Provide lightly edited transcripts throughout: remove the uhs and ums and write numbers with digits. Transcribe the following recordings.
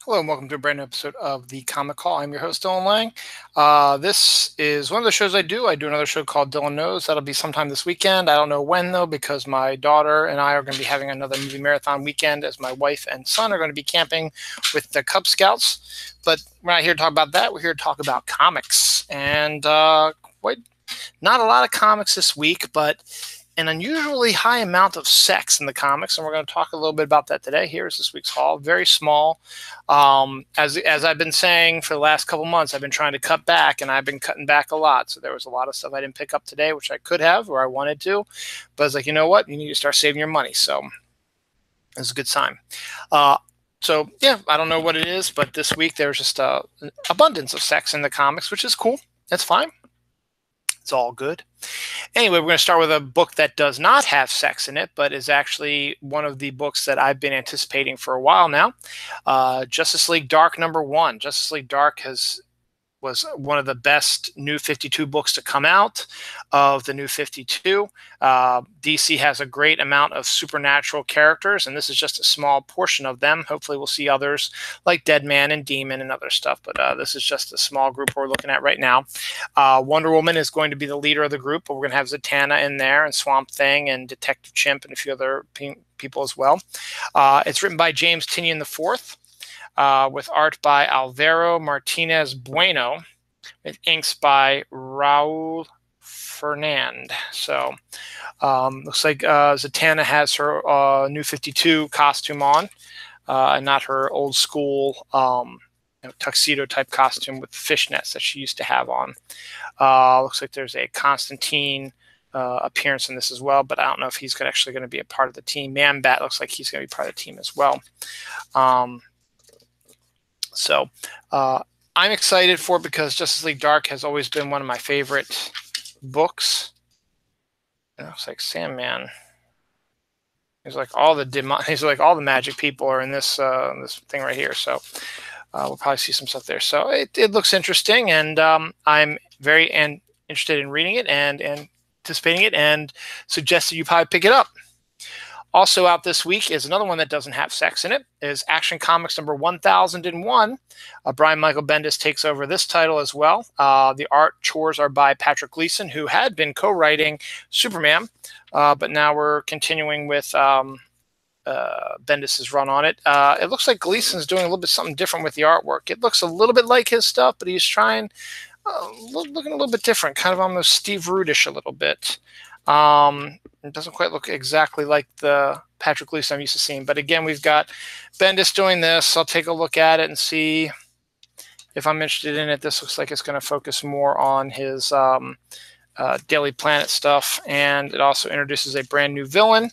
Hello and welcome to a brand new episode of the Comic Call. I'm your host, Dylan Lang. This is one of the shows I do. I do another show called Dylan Knows. That'll be sometime this weekend. I don't know when, though, because my daughter and I are going to be having another movie marathon weekend as my wife and son are going to be camping with the Cub Scouts. But we're not here to talk about that. We're here to talk about comics. And quite not a lot of comics this week, but an unusually high amount of sex in the comics, and we're going to talk a little bit about that today. Here's this week's haul. Very small. As I've been saying for the last couple months, I've been trying to cut back, and I've been cutting back a lot. So there was a lot of stuff I didn't pick up today, which I could have or I wanted to. But I was like, you know what? You need to start saving your money. So it's a good sign. So yeah, I don't know what it is, but this week there's just an abundance of sex in the comics, which is cool. That's fine. It's all good. Anyway, we're going to start with a book that does not have sex in it, but is actually one of the books that I've been anticipating for a while now. Justice League Dark #1. Justice League Dark was one of the best New 52 books to come out of the New 52. DC has a great amount of supernatural characters, and this is just a small portion of them. Hopefully we'll see others like Deadman and Demon and other stuff, but this is just a small group we're looking at right now. Wonder Woman is going to be the leader of the group, but we're going to have Zatanna in there and Swamp Thing and Detective Chimp and a few other people as well. It's written by James Tynion IV. With art by Alvaro Martinez Bueno, with inks by Raul Fernand. So looks like Zatanna has her New 52 costume on, and not her old school tuxedo type costume with fishnets that she used to have on. Looks like there's a Constantine appearance in this as well, but I don't know if he's actually going to be a part of the team. Man-Bat looks like he's going to be part of the team as well. So I'm excited for it because Justice League Dark has always been one of my favorite books. It looks like Sandman. He's like all the magic people are in this this thing right here. So we'll probably see some stuff there. So it looks interesting, and I'm very interested in reading it and anticipating it, and suggest that you probably pick it up. Also out this week is another one that doesn't have sex in it, is Action Comics #1001. Brian Michael Bendis takes over this title as well. The art chores are by Patrick Gleason, who had been co-writing Superman, but now we're continuing with Bendis's run on it. It looks like Gleason's doing a little bit something different with the artwork. It looks a little bit like his stuff, but he's trying, looking a little bit different, kind of almost Steve Rudish a little bit. It doesn't quite look exactly like the Patrick Gleason I'm used to seeing. But again, we've got Bendis doing this. I'll take a look at it and see if I'm interested in it. This looks like it's going to focus more on his Daily Planet stuff. And it also introduces a brand new villain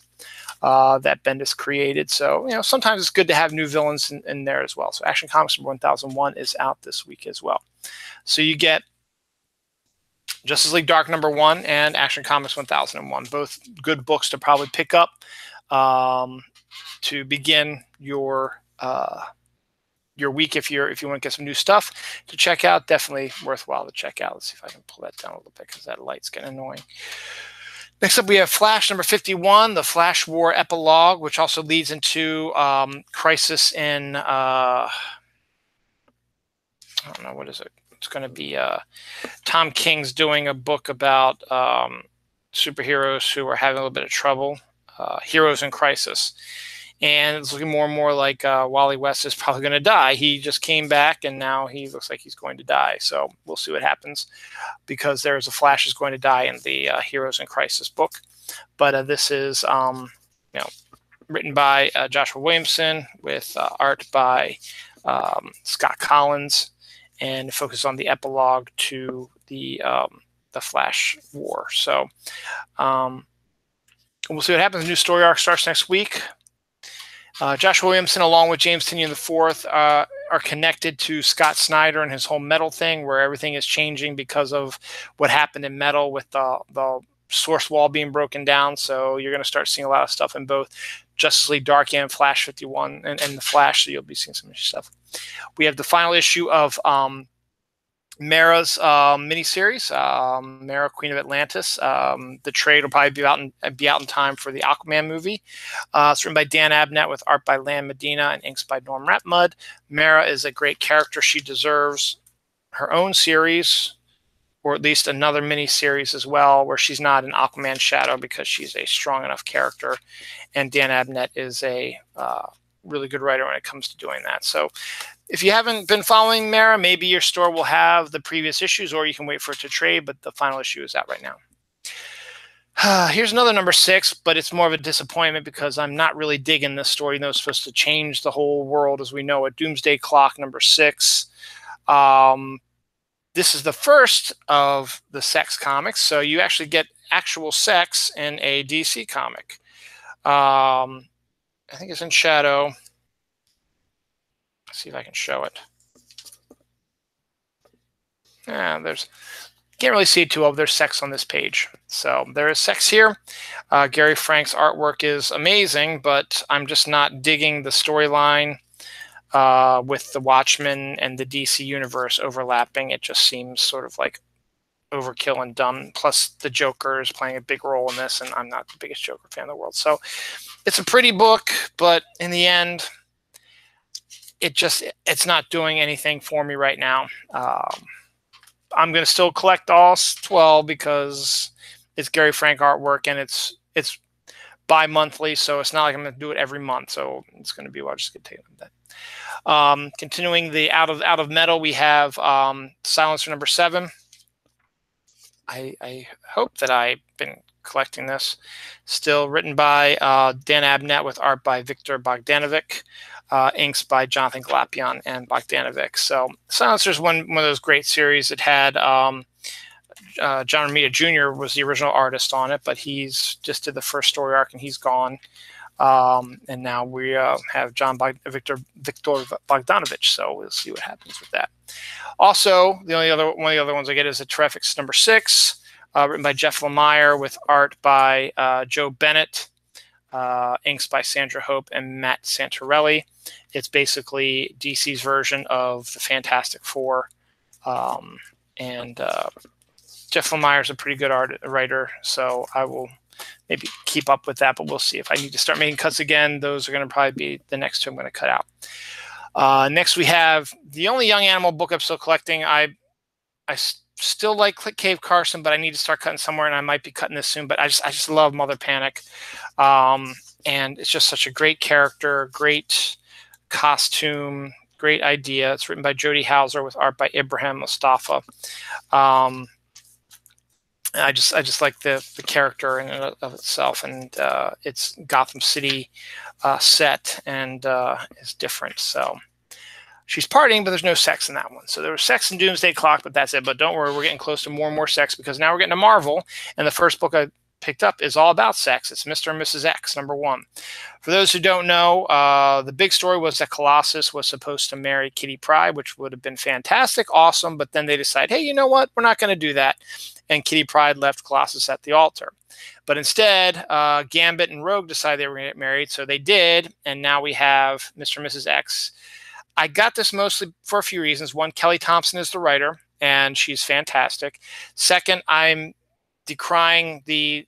that Bendis created. So, sometimes it's good to have new villains in there as well. So Action Comics #1001 is out this week as well. So you get Justice League Dark #1 and Action Comics 1001, both good books to probably pick up to begin your week if you want to get some new stuff to check out. Definitely worthwhile to check out. Let's see if I can pull that down a little bit because that light's getting annoying. Next up, we have Flash #51, the Flash War Epilogue, which also leads into Crisis in I don't know, what is it? It's going to be Tom King's doing a book about superheroes who are having a little bit of trouble, Heroes in Crisis. And it's looking more and more like Wally West is probably going to die. He just came back, and now he looks like he's going to die. So we'll see what happens, because there's a Flash is going to die in the Heroes in Crisis book. But this is written by Joshua Williamson with art by Scott Collins, and focus on the epilogue to the Flash War. So we'll see what happens. The new story arc starts next week. Joshua Williamson, along with James Tynion IV, are connected to Scott Snyder and his whole Metal thing, where everything is changing because of what happened in Metal with the source wall being broken down. So you're going to start seeing a lot of stuff in both Justice League Dark and Flash 51 and the Flash, so you'll be seeing some stuff. We have the final issue of Mara's miniseries, Mara, Queen of Atlantis. The trade will probably be out in time for the Aquaman movie. It's written by Dan Abnett with art by Lan Medina and inks by Norm Rapmud. Mara is a great character. She deserves her own series, or at least another mini-series as well, where she's not an Aquaman shadow, because she's a strong enough character. And Dan Abnett is a really good writer when it comes to doing that. So if you haven't been following Mara, maybe your store will have the previous issues, or you can wait for it to trade, but the final issue is out right now. Here's another number 6, but it's more of a disappointment because I'm not really digging this story. You know, it's supposed to change the whole world as we know it. Doomsday Clock number 6. This is the first of the Sex comics, so you actually get actual sex in a DC comic. I think it's in Shadow. Let's see if I can show it. Yeah, can't really see it too well, but there's sex on this page. So there is sex here. Gary Frank's artwork is amazing, but I'm just not digging the storyline with the Watchmen and the DC universe overlapping. It just seems sort of like overkill and dumb. Plus, the Joker is playing a big role in this, and I'm not the biggest Joker fan in the world. So it's a pretty book, but in the end, it's not doing anything for me right now. I'm going to still collect all 12 because it's Gary Frank artwork, and it's bi-monthly, so it's not like I'm going to do it every month. So it's going to be, well, just going to take that. Continuing the out of metal, we have Silencer number 7. I hope that I've been collecting this. Still written by Dan Abnett with art by Viktor Bogdanovic. Inks by Jonathan Glapion and Bogdanovic. So Silencer is one of those great series. It had John Romita Jr. was the original artist on it, but he's just did the first story arc and he's gone. And now we have Viktor Bogdanovic. So we'll see what happens with that. Also, one of the other ones I get is a Terrifics number 6, written by Jeff Lemire with art by Joe Bennett. Inks by Sandra Hope and Matt Santorelli. It's basically DC's version of the Fantastic Four. And Jeff Lemire is a pretty good writer, so I will maybe keep up with that, but we'll see. If I need to start making cuts again, those are going to probably be the next 2 I'm going to cut out. Next, we have the only Young Animal book I'm still collecting. I still like Cave Carson, but I need to start cutting somewhere, and I might be cutting this soon. But I just love Mother Panic, and it's just such a great character, great costume, great idea. It's written by Jody Hauser with art by Ibrahim Mustafa. I just like the character in and of itself, and it's Gotham City set and is different. So she's partying, but there's no sex in that one. So there was sex in Doomsday Clock, but that's it. But don't worry, we're getting close to more and more sex, because now we're getting to Marvel, and the first book I picked up is all about sex. It's Mr. and Mrs. X, number 1. For those who don't know, the big story was that Colossus was supposed to marry Kitty Pryde, which would have been fantastic, awesome, but then they decide, hey, you know what? We're not going to do that. And Kitty Pryde left Colossus at the altar. But instead, Gambit and Rogue decided they were going to get married, so they did, and now we have Mr. and Mrs. X. I got this mostly for a few reasons. One, Kelly Thompson is the writer, and she's fantastic. Second, I'm decrying the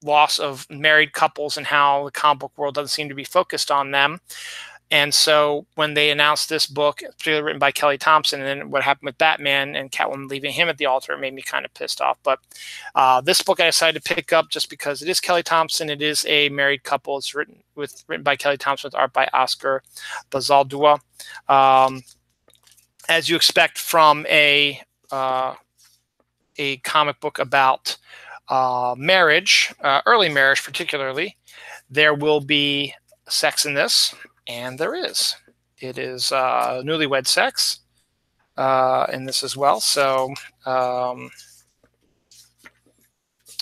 loss of married couples and how the comic book world doesn't seem to be focused on them. And so when they announced this book, particularly written by Kelly Thompson, and then what happened with Batman and Catwoman leaving him at the altar, it made me kind of pissed off. But this book I decided to pick up just because it is Kelly Thompson. It is a married couple. It's written by Kelly Thompson with art by Oscar Bazaldua. As you expect from a comic book about marriage, early marriage particularly, there will be sex in this, and there is. It is newlywed sex in this as well. So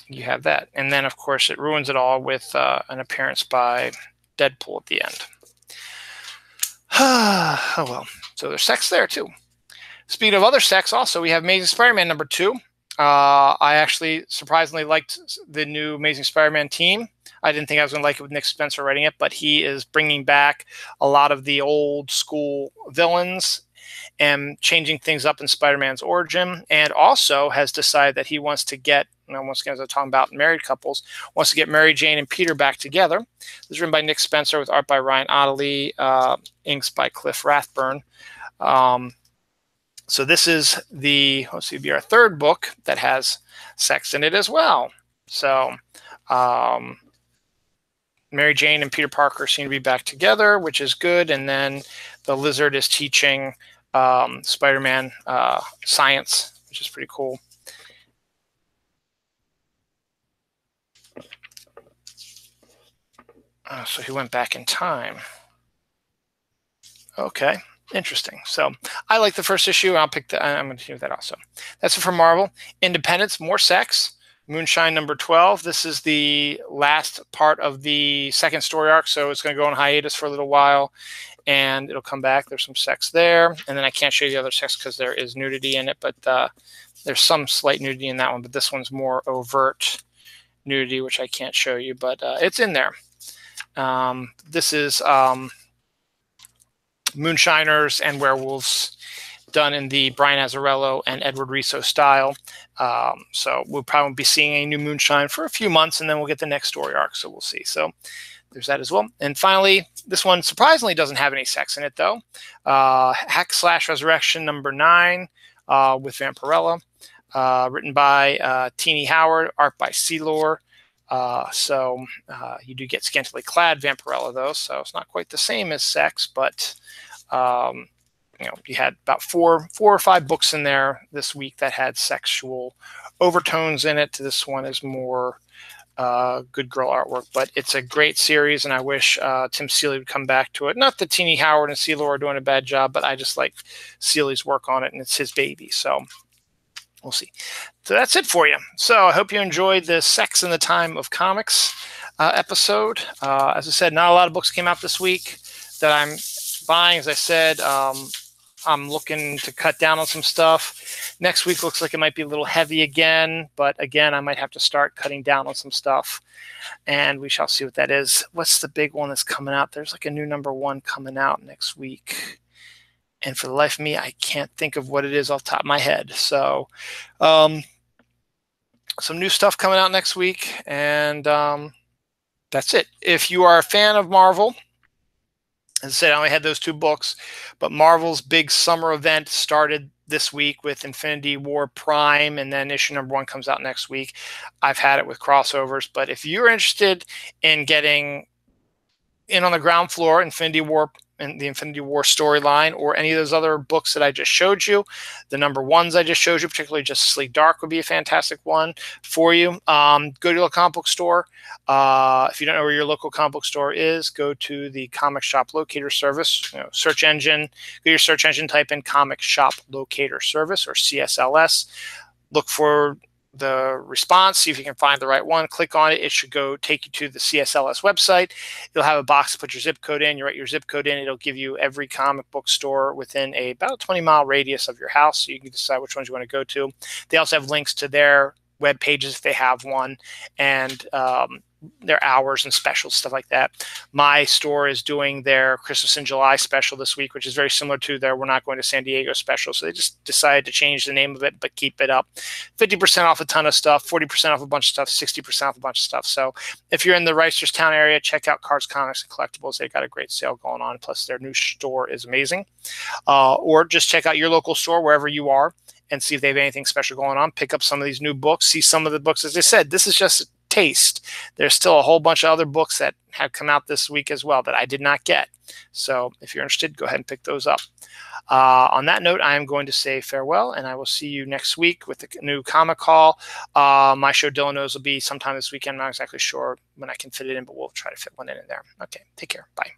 you have that. And then, of course, it ruins it all with an appearance by Deadpool at the end. Oh, well. So there's sex there, too. Speaking of other sex, also, we have Amazing Spider-Man number 2. I actually surprisingly liked the new Amazing Spider-Man team. I didn't think I was going to like it with Nick Spencer writing it, but he is bringing back a lot of the old school villains am changing things up in Spider-Man's origin, and also has decided that he wants to get, once again, as I'm talking about married couples, wants to get Mary Jane and Peter back together. This is written by Nick Spencer with art by Ryan Ottley, inks by Cliff Rathburn. So this is the, let's see, be our third book that has sex in it as well. So Mary Jane and Peter Parker seem to be back together, which is good. And then the Lizard is teaching Spider-Man science, which is pretty cool. So he went back in time. Okay, interesting. So I like the first issue. I'm going to do that also. That's it for Marvel. Independence, more sex. Moonshine number 12. This is the last part of the second story arc, so it's going to go on hiatus for a little while, and it'll come back. There's some sex there, and then I can't show you the other sex because there is nudity in it, but there's some slight nudity in that one, but this one's more overt nudity, which I can't show you, but it's in there. This is Moonshiners and Werewolves, done in the Brian Azzarello and Edward Riso style. So we'll probably be seeing a new Moonshine for a few months, and then we'll get the next story arc, so we'll see. So there's that as well. And finally, this one surprisingly doesn't have any sex in it, though. Hack/Resurrection number 9 with Vampirella, written by Tini Howard, art by Sealor. So you do get scantily clad Vampirella, though, so it's not quite the same as sex, but you had about four or five books in there this week that had sexual overtones in it. This one is more good girl artwork, but it's a great series, and I wish Tim Seeley would come back to it. Not that Tini Howard and Sealor are doing a bad job, but I just like Seeley's work on it, and it's his baby, so we'll see. So that's it for you. So I hope you enjoyed the Sex in the Time of Comics episode. As I said, not a lot of books came out this week that I'm buying. As I said, I'm looking to cut down on some stuff. Next week looks like it might be a little heavy again, but again, I might have to start cutting down on some stuff, and we shall see what that is. What's the big one that's coming out? There's like a new #1 coming out next week, and for the life of me, I can't think of what it is off the top of my head. So some new stuff coming out next week, and that's it. If you are a fan of Marvel, as I said, I only had those 2 books, but Marvel's big summer event started this week with Infinity War Prime, and then issue #1 comes out next week. I've had it with crossovers, but if you're interested in getting in on the ground floor, Infinity War and the Infinity War storyline, or any of those other books that I just showed you, the #1s I just showed you, particularly Justice League Dark would be a fantastic one for you. Go to your comic book store. If you don't know where your local comic book store is, go to the Comic Shop Locator Service. Search engine, go to your search engine, type in Comic Shop Locator Service, or CSLS. Look for the response, see if you can find the right one. Click on it. It should go take you to the CSLS website. You'll have a box to put your zip code in. You write your zip code in. It'll give you every comic book store within about a 20-mile radius of your house, so you can decide which ones you want to go to. They also have links to their web pages if they have one, and their hours and specials, stuff like that. My store is doing their Christmas in July special this week, which is very similar to their We're Not Going to San Diego special. So they just decided to change the name of it, but keep it up. 50% off a ton of stuff, 40% off a bunch of stuff, 60% off a bunch of stuff. So if you're in the Reisterstown area, check out Cards, Comics, and Collectibles. They've got a great sale going on. Plus their new store is amazing. Or just check out your local store wherever you are and see if they have anything special going on. Pick up some of these new books. See some of the books. As I said, this is just taste. There's still a whole bunch of other books that have come out this week as well that I did not get. So if you're interested, go ahead and pick those up. On that note, I am going to say farewell, and I will see you next week with the new comic call. My show, Dylan Knows, will be sometime this weekend. I'm not exactly sure when I can fit it in, but we'll try to fit one in there. Okay, take care. Bye.